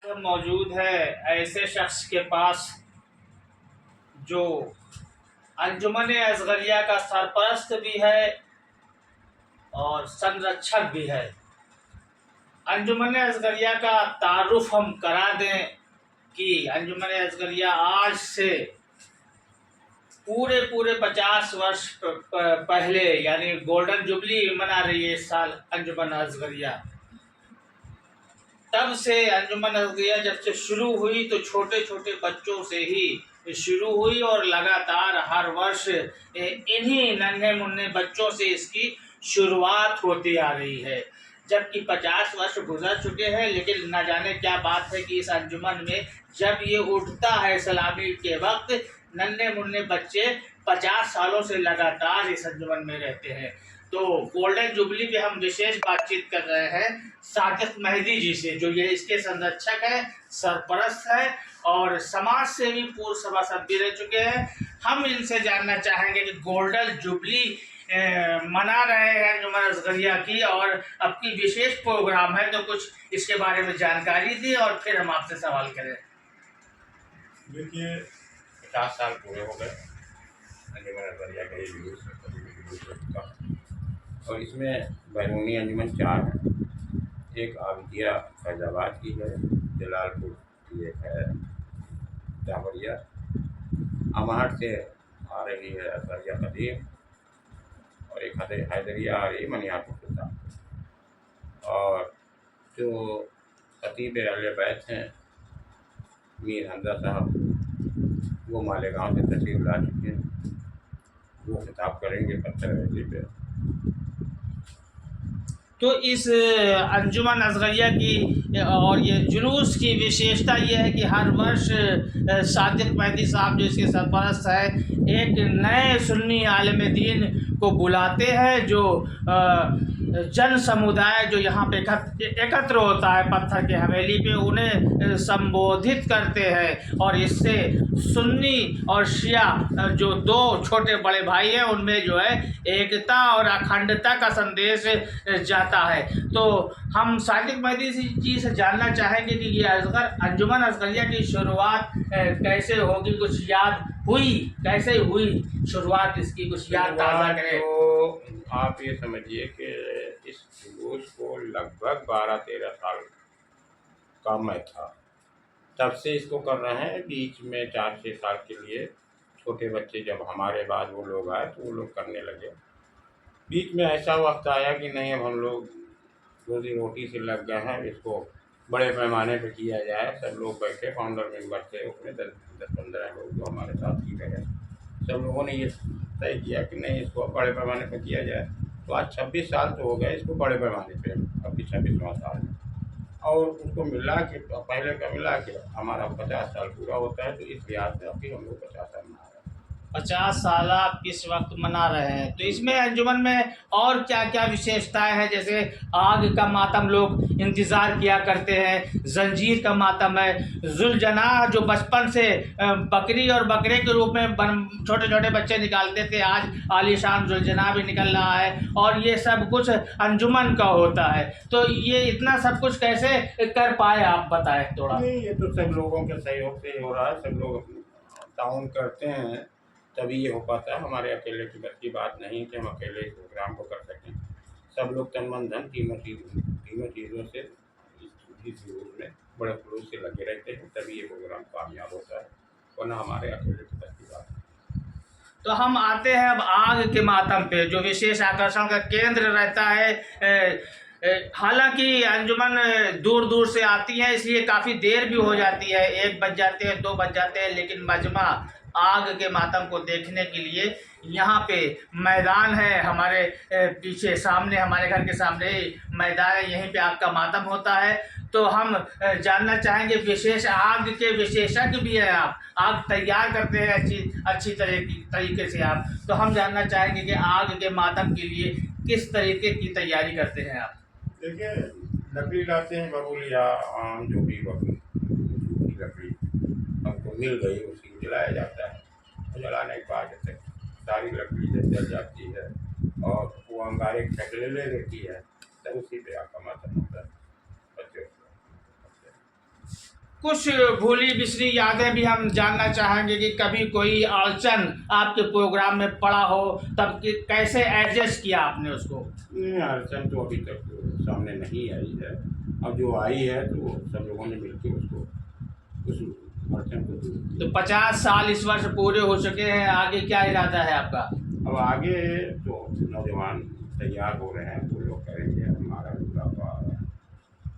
मौजूद है ऐसे शख्स के पास जो अंजुमन असगरिया का सरपरस्त भी है और संरक्षक भी है। अंजुमन असगरिया का तारुफ हम करा दें कि अंजुमन असगरिया आज से पूरे 50 वर्ष पहले यानी गोल्डन जुबली मना रही है इस साल अंजुमन असगरिया। तब से अंजुमन असगरिया जब से शुरू हुई तो छोटे छोटे बच्चों से ही शुरू हुई और लगातार हर वर्ष इन्हीं नन्हे मुन्ने बच्चों से इसकी शुरुआत होती आ रही है। जबकि 50 वर्ष गुजर चुके हैं, लेकिन न जाने क्या बात है कि इस अंजुमन में जब ये उठता है सलामी के वक्त, नन्हे मुन्ने बच्चे 50 सालों से लगातार इस अंजुमन में रहते हैं। तो गोल्डन जुबली पे हम विशेष बातचीत कर रहे हैं साकिब मेहदी जी से, जो ये इसके संरक्षक है, सरपरस्त है और समाज सेवी पूर्व सभा सभ्य रह चुके हैं। हम इनसे जानना चाहेंगे कि गोल्डन जुबली मना रहे हैं अंजुमन असगरिया की और अब की विशेष प्रोग्राम है, तो कुछ इसके बारे में जानकारी दी और फिर हम आपसे सवाल करें। देखिए 50 साल पूरे हो गए अंजुमन असगरिया का ये जुलूस और इसमें बैरूनी अंजुमन 4 हैं। एक आबिदिया फैज़ाबाद की है, जलालपुर की एक है जावरिया, अमहट से आ रही है असगरिया कदीम और एक हैदरिया आ रही है मनियापुर के साथ। और जो खतीब अहले बैत हैं मीर हमजा साहब, वो मालेगांव से तशरीफ़ ला चुके हैं। वो खिताब करेंगे पत्थर हवेली पे। तो इस अंजुमन असगरिया की और ये जुलूस की विशेषता ये है कि हर वर्ष साकिब मेहदी साहब जो इसके सरपरस्त है, एक नए सुन्नी आलिम दीन को बुलाते हैं, जो जन समुदाय जो यहाँ पे एकत्र होता है पत्थर के हवेली पे, उन्हें संबोधित करते हैं और इससे सुन्नी और शिया जो दो छोटे बड़े भाई हैं उनमें जो है एकता और अखंडता का संदेश जाता है। तो हम साकिब मेहदी जी से जानना चाहेंगे कि ये अंजुमन असगरिया की शुरुआत कैसे होगी, कुछ याद हुई, कैसे हुई शुरुआत इसकी, कुछ याद ताज़ा करें। तो आप ये समझिए कि इस जुलूस को लगभग 12-13 साल का मैं था, तब से इसको कर रहे हैं। बीच में 4-6 साल के लिए छोटे बच्चे जब हमारे बाद वो लोग आए तो वो लोग करने लगे। बीच में ऐसा वक्त आया कि नहीं, अब हम लोग रोज़ी रोटी से लग गए हैं, इसको बड़े पैमाने पे किया जाए। सब लोग बैठे, फाउंडर मेंबर थे उसमें 10-15 लोग जो हमारे साथ ही रहे, सब लोगों ने ये तय किया कि नहीं, इसको बड़े पैमाने पर किया जाए। तो आज 26 साल तो हो गए इसको बड़े पैमाने पे, अभी 26वां साल है। और उसको मिला के पहले का मिला के हमारा 50 साल पूरा होता है, तो इस लिहाज से अभी हम लोग 50 साल मना रहे हैं। 50 साल आप इस वक्त मना रहे हैं, तो इसमें अंजुमन में और क्या क्या विशेषताएं हैं? जैसे आग का मातम लोग इंतज़ार किया करते हैं, जंजीर का मातम है, जुलजना जो बचपन से बकरी और बकरे के रूप में छोटे छोटे बच्चे निकालते थे, आज आलीशान जुलजना भी निकल रहा है और ये सब कुछ अंजुमन का होता है। तो ये इतना सब कुछ कैसे कर पाए, आप बताएं थोड़ा। नहीं, ये तो सब लोगों के सहयोग से हो रहा है, सब लोग ताउन करते हैं तभी ये हो पाता है। हमारे अकेले की बस की बात नहीं कि हम अकेले इस प्रोग्राम को कर सकें। सब लोग तन मन धन तीनों चीज़ों से इस जुलूस में बड़े खुलूस से लगे रहते हैं, तभी ये प्रोग्राम कामयाब होता है, वरना हमारे अकेले की बस की बात नहीं। तो हम आते हैं अब आग के मातम पे, जो विशेष आकर्षण का केंद्र रहता है। हालांकि अंजुमन दूर दूर से आती है, इसलिए काफ़ी देर भी हो जाती है, 1 बज जाते हैं, 2 बज जाते हैं, लेकिन मजमा आग के मातम को देखने के लिए यहाँ पे मैदान है हमारे पीछे, सामने हमारे घर के सामने ही मैदान है, यहीं पे आग का मातम होता है। तो हम जानना चाहेंगे, विशेष आग के विशेषज्ञ भी हैं आप, आग तैयार करते हैं अच्छी तरीके से आप, तो हम जानना चाहेंगे कि आग के मातम के लिए किस तरीके की तैयारी करते हैं आप? देखिए, लकड़ी लाते हैं, बबूल या आम जो भी सूखी लकड़ी हमको मिल गई, उसी को जलाया जाता है। और जलाने के बाद जैसे सारी लकड़ी जब जल जाती है और वो अंगारे की शक्ल ले लेती है, तब उसी पे आग का मातम होता है। कुछ भूली बिसरी यादें भी हम जानना चाहेंगे कि कभी कोई अड़चन आपके प्रोग्राम में पड़ा हो, तब कैसे एडजस्ट किया आपने उसको? नहीं, अड़चन तो अभी तक सामने नहीं आई है। अब जो आई है तो सब लोगों ने मिलकर उसको उस अड़चन को दूर तो 50 साल इस वर्ष पूरे हो चुके हैं, आगे क्या इरादा है आपका? अब आगे तो नौजवान तैयार हो रहे हैं, वो लोग करेंगे हमारा बुढ़ापा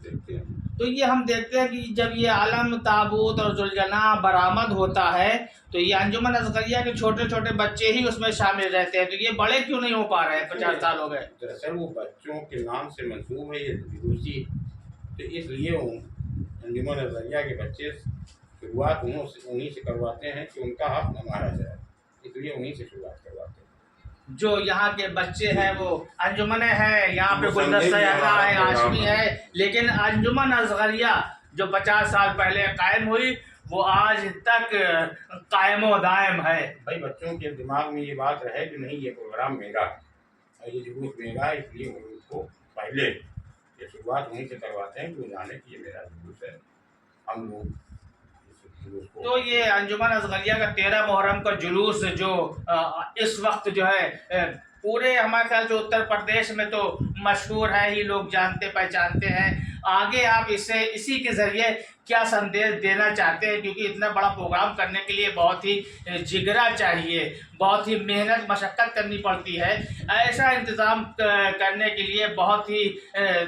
देखते हैं। तो ये हम देखते हैं कि जब ये आलम ताबूत और जुलझना बरामद होता है तो ये अंजुमन असगरिया के छोटे छोटे बच्चे ही उसमें शामिल रहते हैं, तो ये बड़े क्यों नहीं हो पा रहे हैं? 50 साल हो गए। दरअसल वो बच्चों के नाम से मंसूब है ये रूसी, तो इसलिए वो अंजुमन असगरिया के बच्चे शुरुआत उन्हीं से करवाते हैं कि उनका हक न मारा जाए, इसलिए उन्हीं से शुरुआत करवाते हैं। जो यहाँ के बच्चे हैं वो अंजुमने हैं, यहाँ पे वो गुलदस्ता संदेश यादा है, हमारा हाशमी प्रोग्राम है, लेकिन अंजुमन असगरिया जो 50 साल पहले कायम हुई वो आज तक कायमो दायम है। भाई बच्चों के दिमाग में ये बात रहे कि नहीं ये प्रोग्राम मेरा और ये जुलूस मेरा है, इसलिए वो उसको पहले ये शुरुआत वहीं से करवाते हैं कि वो जाने कि ये मेरा जुलूस है, हम लोग इस जुलूस को। तो ये अंजुमन असगरिया का 13 मुहर्रम का जुलूस जो इस वक्त जो है पूरे हमारे ख्याल से उत्तर प्रदेश में तो मशहूर है ही, लोग जानते पहचानते हैं। आगे आप इसी के जरिए क्या संदेश देना चाहते हैं? क्योंकि इतना बड़ा प्रोग्राम करने के लिए बहुत ही जिगरा चाहिए, बहुत ही मेहनत मशक्क़त करनी पड़ती है। ऐसा इंतज़ाम करने के लिए बहुत ही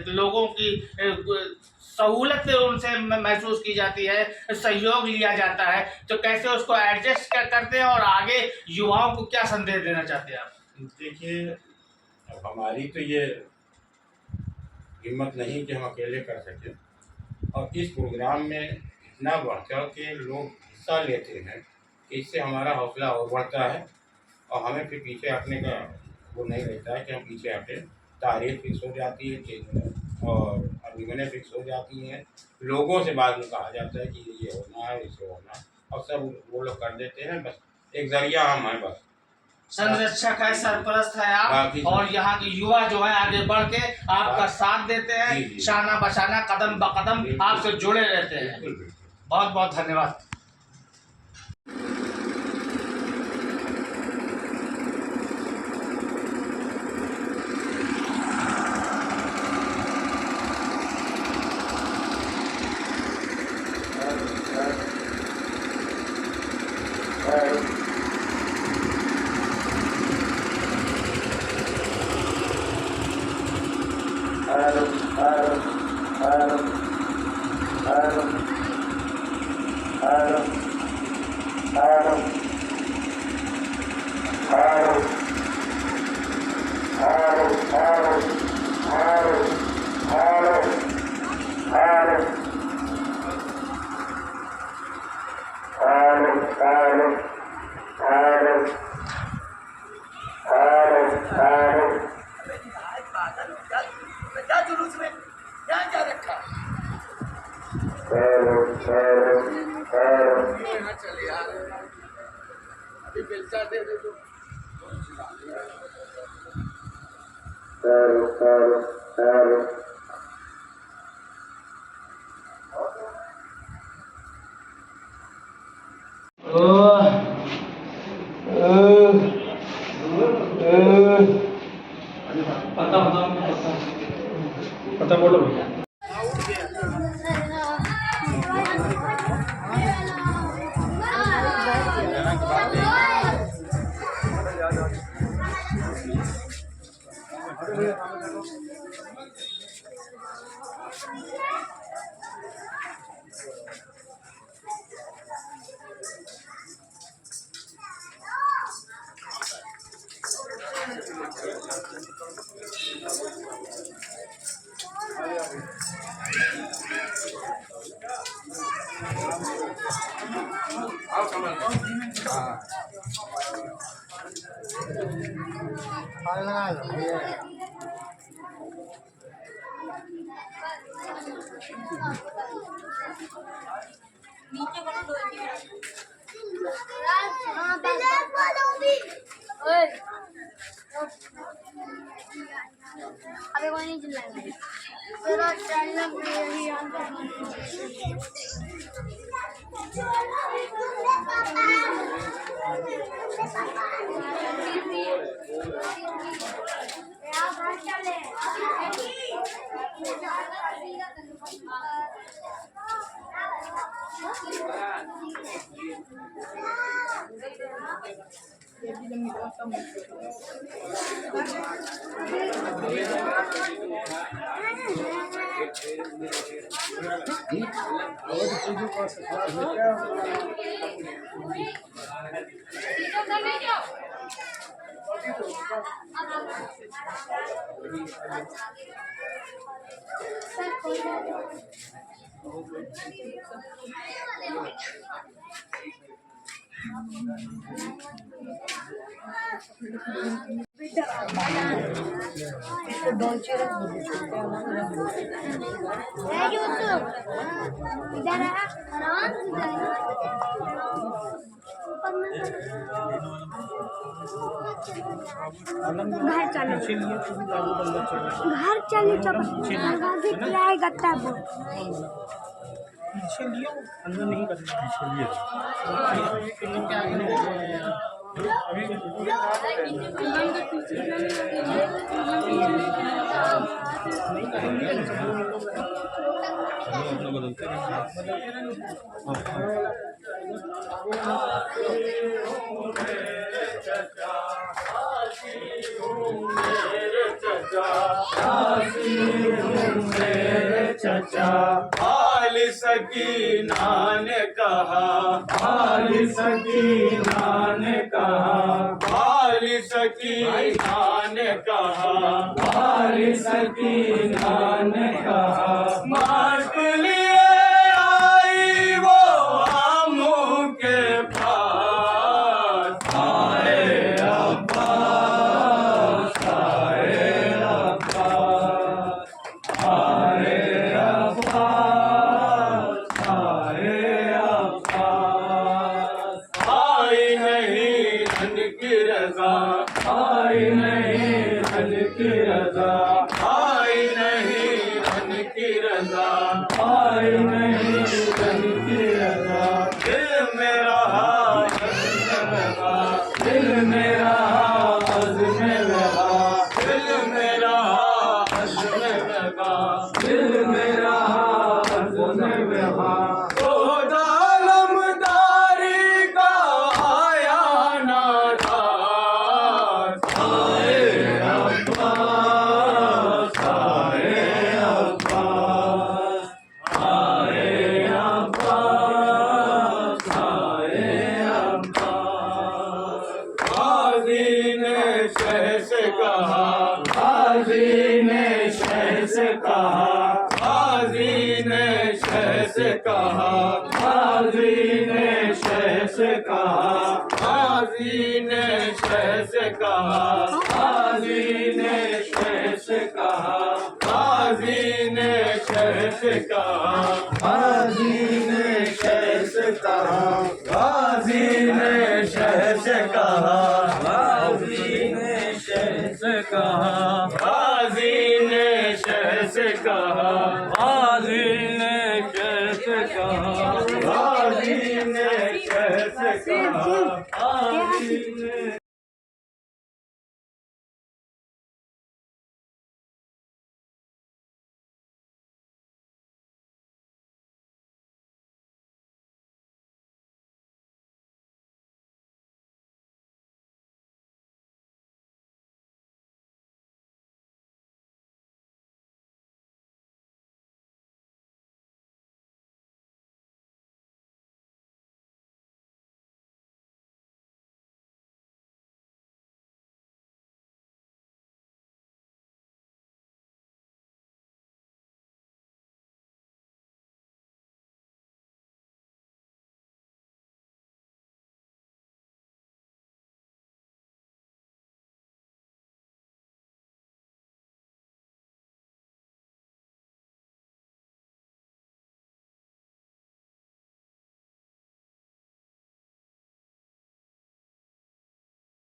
लोगों की सहूलत उनसे महसूस की जाती है, सहयोग लिया जाता है, तो कैसे उसको एडजस्ट करते हैं और आगे युवाओं को क्या संदेश देना चाहते हैं आप? देखिए, अब हमारी तो ये हिम्मत नहीं कि हम अकेले कर सकें, और इस प्रोग्राम में इतना बढ़ चढ़ के लोग हिस्सा लेते हैं कि इससे हमारा हौसला और बढ़ता है और हमें फिर पीछे हटने का वो नहीं रहता है कि हम पीछे हटें। तारीख फिक्स हो जाती है कि और अंजुमनें फिक्स हो जाती हैं, लोगों से बाद में कहा जाता है कि ये होना है, इसे होना है, और सब वो लोग कर देते हैं। बस एक ज़रिया हम हैं, बस संरक्षक है, सरपरस्त है आप, बाकी और यहाँ के युवा जो है आगे बढ़ के आपका साथ देते जी, हैं, जी। शाना बशाना कदम ब कदम बिल्कुल। आपसे जुड़े रहते हैं। बिल्कुल बिल्कुल। बहुत बहुत धन्यवाद। क्या जुलूस में क्या क्या रखा? यहाँ चले आ रहे हैं, अभी बेलचा दे दे तो पता बोलो। अबे कोई नहीं चिल्लाएगा। इधर आ आराम घर चले दरवाजे आएगा तब अंदर नहीं हाल सकीना ने कहा, हाल सकीना ने कहा, हाल सकीना ने कहा, हाल सकीना ने कहा, मार्ग लिए आई वो आमों के पास, आए अब्बास, आए अब्बास, आए अब्बास, आए अब्बास, आई नहीं रन की रज़ा, आई नहीं रन की रज़ा, आई नहीं रन की रज़ा, आई नहीं रन की रज़ा, दिल मेरा दिल मेरा अज़्म लगा, दिल मेरा अज़्म लगा, दिल मेरा अज़्म लगा, खुदा अलमदारी का आया नाराज़, आए अब्बास, आए अब्बास, आए अब्बास, आए अब्बास, गाज़ी ने शह से कहा, गाज़ी ने शह से कहा, गाज़ी ने शह से कहा, गाज़ी ने शह से कहा, गाज़ी ने शह से कहा, गाज़ी ने शह से कहा, गाज़ी ने शह से कहा, गाज़ी ने शह से कहा, गाज़ी ने शह से कहा, गाज़ी ने शह से कहा, गाज़ी ने शह से कहा, गाज़ी